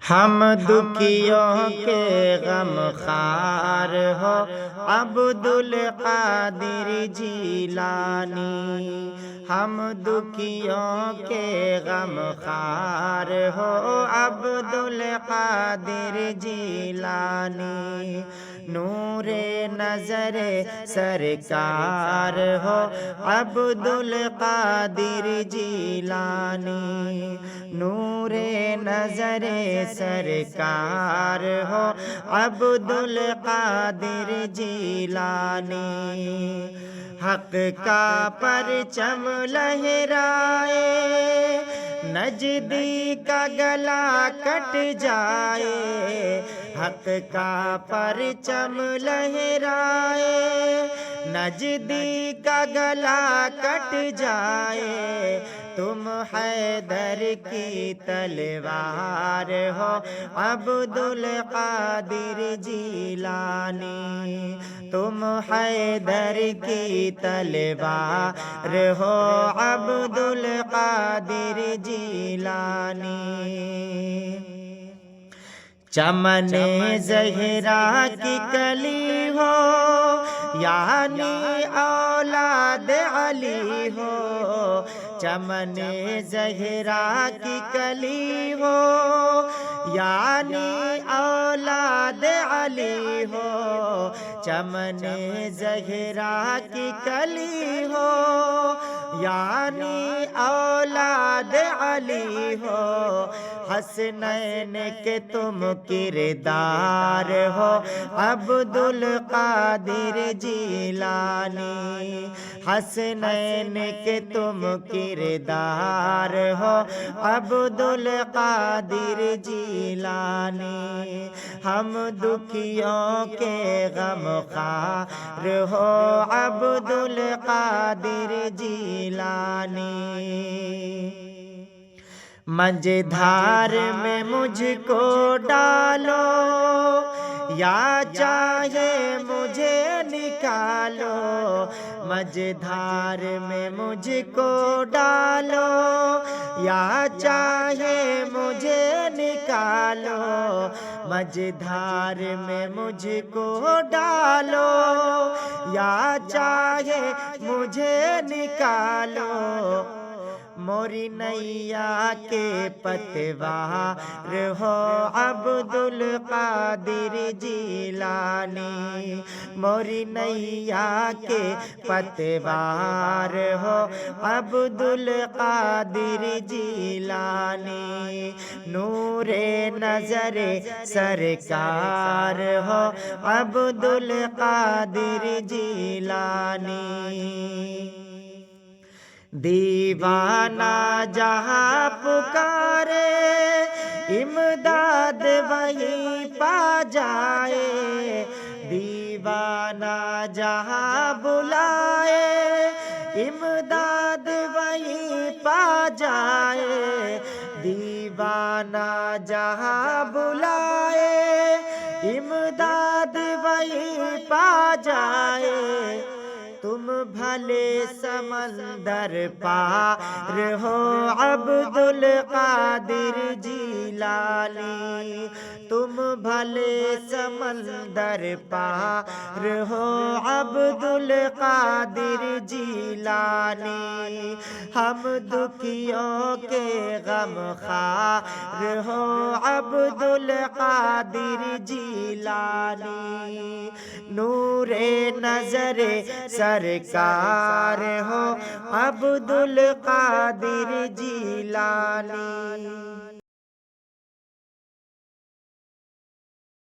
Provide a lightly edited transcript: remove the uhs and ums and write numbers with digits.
ہم دکھیوں کے غم خوار ہو عبدالقادر جیلانی، ہم دکھیوں کے غم خوار ہو عبدالقادر جیلانی، نور نظر سرکار ہو عبدالقادر جیلانی، نور نظر سرکار ہو عبدالقادر جیلانی، حق کا پرچم لہرائے نجدی کا گلا کٹ جائے، حق کا پرچم لہرائے نجدی کا گلا کٹ جائے، تم حیدر کی تلوار ہو عبدالقادر جیلانی، تم حیدر کی تلوار ہو عبدالقادر جیلانی، چمن زہرا کی کلی ہو یعنی اولاد علی ہو، چمن زہرا کی کلی ہو یعنی اولاد علی ہو، چمن زہرا کی کلی ہو یعنی اولاد علی ہو، حسنین کے تم کردار ہو عبدالقادر جیلانی، حسنین کے تم کردار ہو عبدالقادر جیلانی، ہم دکھیوں کے غم خوار ہو عبدالقادر جیلانی، مجھدھار میں مجھ کو ڈالو یا چاہے مجھے نکالو، مجھدھار میں مجھ کو ڈالو یا چاہے مجھے نکالو، مجھدھار میں مجھ کو ڈالو یا چاہے مجھے نکالو، موری نیا کے پتوار ہو عبدالقادر جیلانی، موری نیا کے پتوار ہو عبدالقادر جیلانی، نور نظر سرکار ہو عبدالقادر جیلانی، دیوانہ جہاں پکارے امداد وہیں پا جائے، دیوانہ جہاں بلائے امداد وہیں پا جائے، دیوانہ جہاں بلائے امداد وہیں پا جائے، تم بھلے سمندر پار ہو عبدالقادر جیلانی، تم بھلے سمندر پار ہو عبدالقادر جیلانی، ہم دکھیوں کے غم خوار ہو عبدالقادر جیلانی، نور نظر سرکار ہو عبدالقادر جیلانی۔